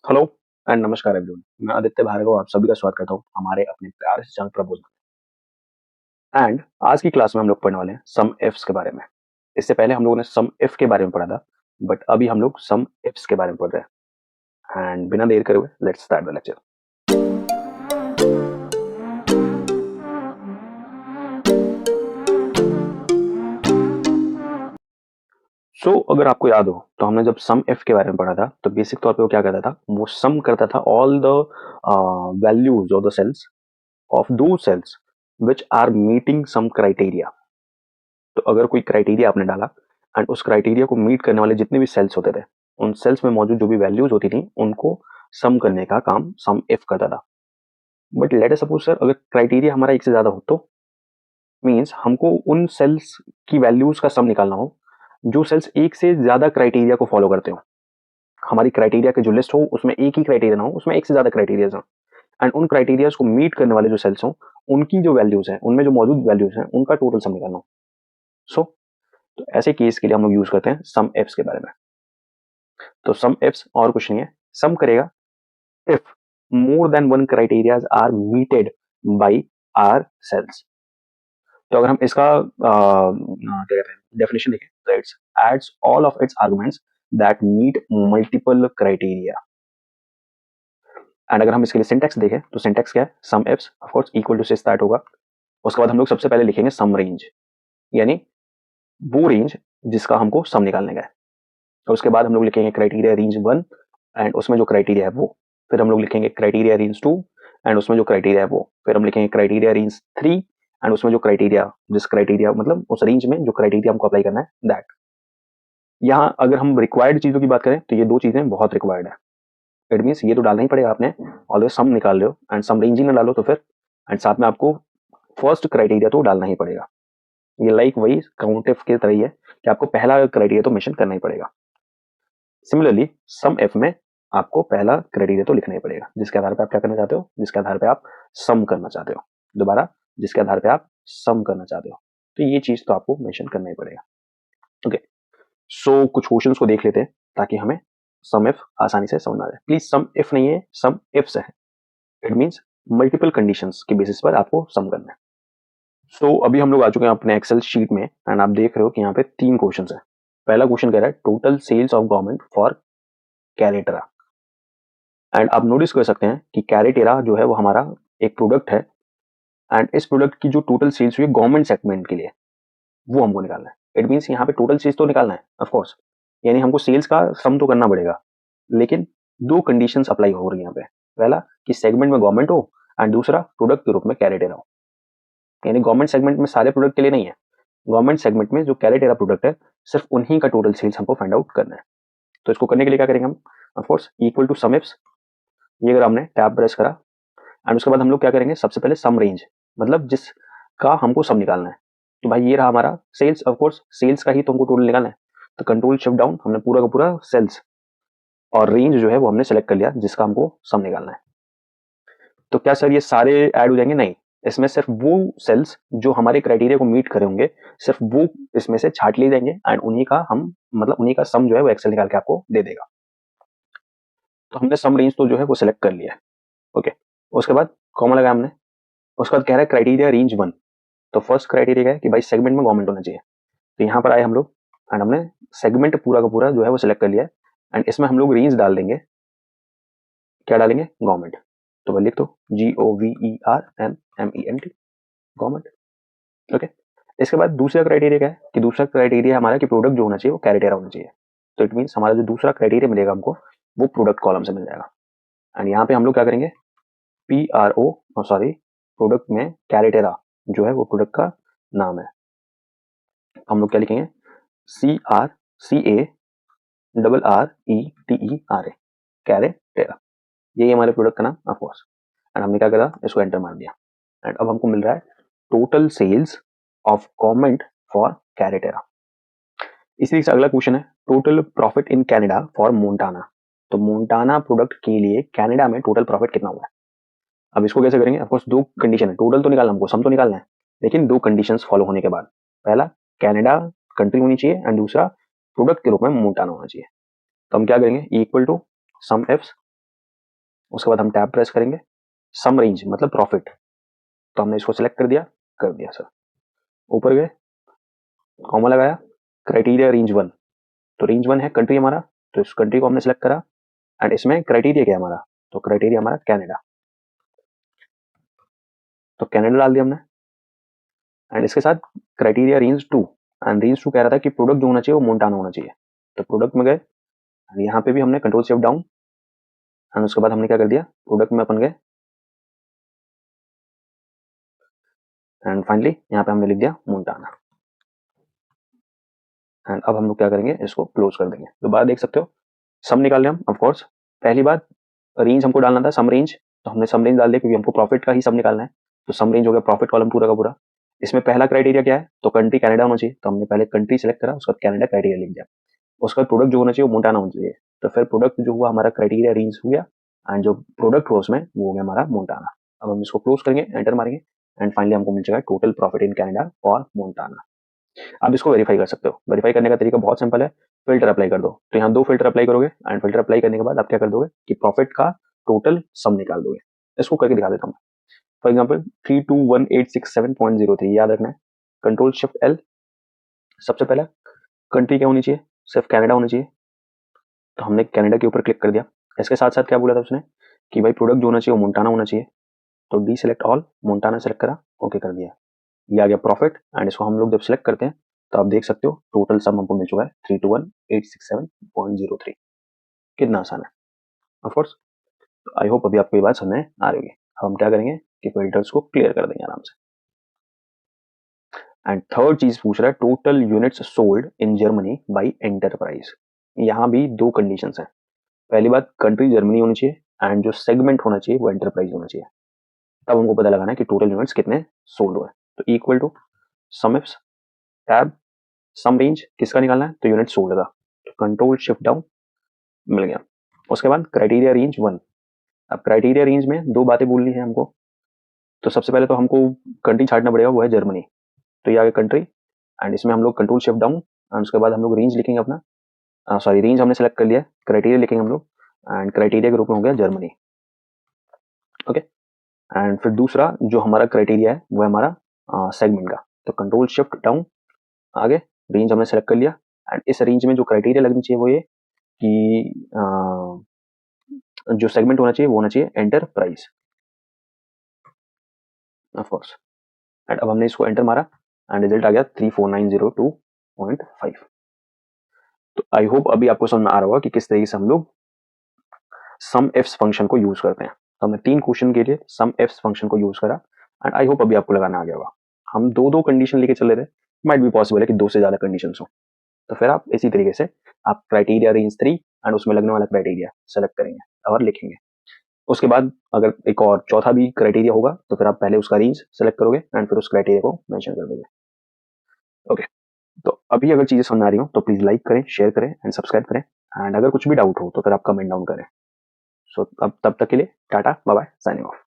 Hello and नमस्कार everyone. मैं आदित्य भार्गव आप सभी का स्वागत करता हूँ हमारे अपने प्यारे से चैनल प्रपोज एंड आज की क्लास में हम लोग पढ़ने वाले हैं सम इफ्स के बारे में। इससे पहले हम लोगों ने सम इफ के बारे में पढ़ा था, बट अभी हम लोग सम इफ्स के बारे में पढ़ रहे हैं। एंड बिना देर करे हुए लेट्स स्टार्ट द लेक्चर। अगर आपको याद हो तो हमने जब सम इफ के बारे में पढ़ा था तो बेसिक तौर पे वो क्या करता था, वो सम करता था all the values of the cells of those cells which are meeting some criteria. तो अगर कोई क्राइटेरिया आपने डाला एंड उस क्राइटेरिया को मीट करने वाले जितने भी सेल्स होते थे, उन सेल्स में मौजूद जो भी वैल्यूज होती थी उनको सम करने का काम सम इफ करता था। But let us suppose sir, अगर क्राइटेरिया हमारा एक से ज्यादा हो तो मीन्स हमको उन सेल्स की वैल्यूज का सम निकालना हो जो सेल्स एक से ज्यादा क्राइटेरिया को फॉलो करते हो। हमारी क्राइटेरिया की जो लिस्ट हो उसमें एक ही क्राइटेरिया ना हो, उसमें एक से ज्यादा क्राइटेरियाज हो एंड उन क्राइटेरियाज को मीट करने वाले जो सेल्स हो उनकी जो वैल्यूज है, उनमें जो मौजूद वैल्यूज हैं उनका टोटल सम निकालना हो। सो तो ऐसे केस के लिए हम लोग यूज करते हैं सम इफ्स के बारे में। तो सम इफ्स और कुछ नहीं है, सम करेगा if more than one criterias are meeted by our cells. तो अगर हम इसका क्या कहते हैं डेफिनेशन देखें तो it's adds all of its arguments that meet multiple criteria. And अगर हम इसके लिए सिंटेक्स देखें तो सिंटेक्स क्या है, sum ifs of course equal to से स्टार्ट होगा। उसके बाद हम लोग सबसे पहले लिखेंगे सम रेंज, यानी वो रेंज जिसका हमको सम निकालने का है। और उसके बाद हम लोग लिखेंगे क्राइटेरिया रेंज 1 एंड उसमें जो क्राइटेरिया है वो। फिर हम लोग लिखेंगे क्राइटेरिया रेंज 2 एंड उसमें जो क्राइटेरिया है वो। फिर हम लिखेंगे क्राइटेरिया रेंज 3 एंड उसमें जो क्राइटेरिया, जिस क्राइटेरिया मतलब उस रेंज में जो क्राइटेरिया हमको अप्लाई करना है दैट। यहाँ अगर हम रिक्वायर्ड चीजों की बात करें तो ये दो चीजें बहुत रिक्वायर्ड है। इट मीन्स ये तो डालना ही पड़ेगा आपने, ऑलवेज सम निकाल रहे हो एंड सम रेंज ही ना डालो तो फिर एंड साथ में आपको फर्स्ट क्राइटेरिया तो डालना ही पड़ेगा। ये लाइक वही काउंट की तरह ही है कि आपको पहला क्राइटेरिया तो मेंशन करना ही पड़ेगा। सिमिलरली सम एफ में आपको पहला क्राइटेरिया तो लिखना ही पड़ेगा जिसके आधार पे आप क्या करना चाहते हो, जिसके आधार पे आप सम करना चाहते हो। दोबारा, जिसके आधार पे आप सम करना चाहते हो, तो ये चीज तो आपको मेंशन करना ही पड़ेगा। ओके, सो कुछ क्वेश्चंस को देख लेते हैं ताकि हमें सम इफ आसानी से समझ आ जाए। प्लीज सम इफ नहीं है, सम इफ्स है। इट मीन्स मल्टीपल कंडीशंस के बेसिस पर आपको सम करना है। अभी हम लोग आ चुके हैं अपने एक्सेल शीट में एंड आप देख रहे हो कि यहाँ पे 3 क्वेश्चंस है। पहला क्वेश्चन कह रहा है total sales of government for Carretera. एंड आप नोटिस कर सकते हैं कि कैरेटेरा जो है वो हमारा एक प्रोडक्ट है एंड इस प्रोडक्ट की जो टोटल सेल्स हुई है गवर्नमेंट सेगमेंट के लिए, वो हमको निकालना है। इट मीन्स यहाँ पे टोटल सेल्स तो निकालना है ऑफ कोर्स, यानी हमको सेल्स का सम तो करना पड़ेगा, लेकिन दो कंडीशंस अप्लाई हो रही है यहाँ पे। पहला कि सेगमेंट में गवर्नमेंट हो एंड दूसरा प्रोडक्ट के रूप में कैरेटेरा हो। यानी गवर्नमेंट सेगमेंट में सारे प्रोडक्ट के लिए नहीं है, गवर्नमेंट सेगमेंट में जो कैरेटेरा प्रोडक्ट है सिर्फ उन्हीं का टोटल सेल्स हमको फाइंड आउट करना है। तो इसको करने के लिए क्या करेंगे हम, of course equal to sum ifs. ये अगर हमने टैब प्रेस करा एंड उसके बाद हम लोग क्या करेंगे, सबसे पहले सम रेंज मतलब जिसका हमको सम निकालना है। तो भाई ये रहा हमारा सेल्स, ऑफ कोर्स सेल्स का ही तो हमको टोटल निकालना है। तो कंट्रोल शिफ्ट डाउन, हमने पूरा का पूरा सेल्स और रेंज जो है वो हमने सेलेक्ट कर लिया जिसका हमको सम निकालना है। तो क्या सर ये सारे ऐड हो जाएंगे? नहीं, इसमें सिर्फ वो सेल्स जो हमारे क्राइटेरिया को मीट करे होंगे सिर्फ वो इसमें से छाट लिए जाएंगे एंड उन्हीं का हम मतलब उन्हीं का सम जो है वो एक्सेल निकाल के आपको दे देगा। तो हमने सम रेंज तो जो है वो सिलेक्ट कर लिया है। ओके, उसके बाद कॉमा लगाया हमने। उसके बाद कह रहा है क्राइटेरिया रेंज 1। तो फर्स्ट क्राइटेरिया क्या है कि भाई सेगमेंट में गवर्नमेंट होना चाहिए। तो यहाँ पर आए हम लोग एंड हमने सेगमेंट पूरा का पूरा जो है वो सिलेक्ट कर लिया है एंड इसमें हम लोग रेंज डाल देंगे। क्या डालेंगे? गवर्नमेंट। तो भाई लिख दो GOVERNMENT, गवर्नमेंट। ओके, इसके बाद दूसरा क्राइटेरिया क्या है कि दूसरा क्राइटेरिया हमारा कि प्रोडक्ट जो होना चाहिए वो कैरेटेरा होना चाहिए। तो इट मीन्स हमारा जो दूसरा क्राइटेरिया मिलेगा हमको वो प्रोडक्ट कॉलम से मिल जाएगा। एंड यहाँ पे हम लोग क्या करेंगे, प्रोडक्ट में कैरेटेरा जो है वो प्रोडक्ट का नाम है। हम लोग क्या लिखेंगे, CRCARRETERA, कैरेटेरा। यही हमारे प्रोडक्ट का नाम ऑफ कोर्स। एंड हमने क्या करा, इसको एंटर मार दिया एंड अब हमको मिल रहा है total sales of government for Carretera. इसी से अगला क्वेश्चन है total profit in Canada for Montana. तो मोन्टाना प्रोडक्ट के लिए कनाडा में टोटल प्रॉफिट कितना हुआ है। अब इसको कैसे करेंगे, ऑफकोर्स दो कंडीशन है, टोटल तो निकालना हमको, सम तो निकालना है, लेकिन दो कंडीशंस फॉलो होने के बाद। पहला कनाडा कंट्री होनी चाहिए एंड दूसरा प्रोडक्ट के रूप में मोन्टाना होना चाहिए। तो हम क्या करेंगे, इक्वल टू सम एफ्स उसके बाद हम टैब प्रेस करेंगे, सम रेंज मतलब प्रॉफिट, तो हमने इसको सिलेक्ट कर दिया सर। ऊपर गए, कॉमा लगाया, क्राइटेरिया रेंज 1, तो रेंज 1 है कंट्री हमारा, तो इस कंट्री को हमने सेलेक्ट करा एंड इसमें क्राइटेरिया क्या है हमारा, तो क्राइटेरिया हमारा कनाडा, तो कनाडा डाल दिया हमने। एंड इसके साथ क्राइटेरिया रेंज 2, एंड रेंज 2 कह रहा था कि प्रोडक्ट जो होना चाहिए वो मोंटाना होना चाहिए, तो प्रोडक्ट में गए एंड यहाँ पे भी हमने कंट्रोल शिफ्ट डाउन एंड उसके बाद हमने क्या कर दिया, प्रोडक्ट में अपन गए एंड फाइनली यहाँ पे हमने लिख दिया मोंटाना। एंड अब हम लोग क्या करेंगे, इसको क्लोज कर देंगे। दोबारा देख सकते हो, सम निकाल रहे हम ऑफकोर्स, पहली बात रेंज हमको डालना था सम रेंज, तो हमने सम रेंज डाल दिया क्योंकि हमको प्रॉफिट का ही सम निकालना है, तो सम रेंज हो गया प्रॉफिट कॉलम पूरा का पूरा। इसमें पहला क्राइटेरिया क्या है, तो कंट्री कनाडा होना चाहिए, तो हमने पहले कंट्री सेलेक्ट करा, उसके बाद कनाडा क्राइटेरिया लिख दिया। उसका प्रोडक्ट जो होना चाहिए वो मोंटाना होना चाहिए, तो फिर प्रोडक्ट जो हुआ हमारा क्राइटेरिया रेंज हो गया एंड जो प्रोडक्ट हुआ उसमें वो हो गया हमारा मोंटाना। अब हम इसको क्लोज करेंगे, एंटर मारेंगे एंड फाइनली हमको मिल जाएगा टोटल प्रॉफिट इन कनाडा और मोंटाना। आप इसको वेरीफाई कर सकते हो, वेरीफाई करने का तरीका बहुत सिंपल है, फिल्टर अप्लाई कर दो, तो यहाँ 2 फिल्टर अप्लाई करोगे एंड फिल्टर अप्लाई करने के बाद आप क्या कर दोगे कि प्रॉफिट का टोटल सम निकाल दोगे। इसको करके दिखा देता हूँ। फॉर एग्जाम्पल 321,867.03 याद रखना है, कंट्रोल शिफ्ट एल, सबसे पहला कंट्री क्या होनी चाहिए, सिर्फ कनाडा होना चाहिए, तो हमने कनाडा के ऊपर क्लिक कर दिया। इसके साथ साथ क्या बोला था उसने कि भाई प्रोडक्ट जो होना चाहिए वो मोंटाना होना चाहिए, तो D select all, Montana select करा, ओके कर दिया, ये आ गया प्रॉफिट। एंड इसको हम लोग जब सिलेक्ट करते हैं तो आप देख सकते हो टोटल सम हमको मिल चुका है 321,867.03। कितना आसान है ऑफकोर्स। तो आई होप अभी आपको ये बात समझ में आ रही होगी। अब हम क्या करेंगे कि फिल्टर्स को क्लियर कर देंगे आराम से। एंड थर्ड चीज पूछ रहा है total units sold in Germany by enterprise. यहाँ भी 2 कंडीशंस हैं। पहली बात कंट्री जर्मनी होनी चाहिए एंड जो सेगमेंट होना चाहिए वो एंटरप्राइज होना चाहिए, तब हमको पता लगाना है कि टोटल यूनिट्स कितने सोल्ड हुए। तो equal to sum ifs tab sum range किसका निकालना है, तो यूनिट सोल्ड का, तो कंट्रोल शिफ्ट डाउन मिल गया। उसके बाद क्राइटेरिया रेंज 1, अब क्राइटेरिया रेंज में 2 बातें बोलनी है हमको, तो सबसे पहले तो हमको कंट्री छाटना पड़ेगा, वो है जर्मनी, तो ये आ गया कंट्री एंड इसमें हम लोग कंट्रोल शिफ्ट डाउन एंड उसके बाद हम लोग रेंज लिखेंगे अपना, सॉरी रेंज हमने सेलेक्ट कर लिया, क्राइटेरिया लिखेंगे हम लोग एंड क्राइटेरिया के रूप में हो गया जर्मनी। ओके, एंड फिर दूसरा जो हमारा क्राइटेरिया है वो है हमारा सेगमेंट का, तो कंट्रोल शिफ्ट डाउन, आगे रेंज हमने सेलेक्ट कर लिया एंड इस रेंज में जो क्राइटेरिया लगनी चाहिए वो ये कि जो सेगमेंट होना चाहिए वो होना चाहिए एंटरप्राइज ऑफ कोर्स। एंड अब हमने इसको एंटर मारा एंड रिजल्ट आ गया 34902.5। तो आई होप अभी आपको समझ में आ रहा होगा कि किस तरीके से हम लोग सम एफ्स फंक्शन को यूज करते हैं। तो हमने 3 क्वेश्चन के लिए सम एफ्स फंक्शन को यूज करा एंड आई होप अभी आपको लगाना आ गया होगा। हम 2-2 कंडीशन लेके चले थे, माइट भी पॉसिबल है कि 2 से ज्यादा कंडीशन हो, तो फिर आप इसी तरीके से आप क्राइटेरिया रेंज 3 एंड उसमें लगने वाला क्राइटेरिया सेलेक्ट करेंगे और लिखेंगे। उसके बाद अगर एक और चौथा भी क्राइटेरिया होगा तो फिर आप पहले उसका रेंज सेलेक्ट करोगे एंड फिर उस क्राइटेरिया को मेंशन कर दोगे। ओके, तो अभी अगर चीजें समझ आ रही हो तो प्लीज लाइक करें, शेयर करें एंड सब्सक्राइब करें एंड अगर कुछ भी डाउट हो तो फिर आप कमेंट डाउन करें। सो अब तब तक के लिए tata bye bye, signing of.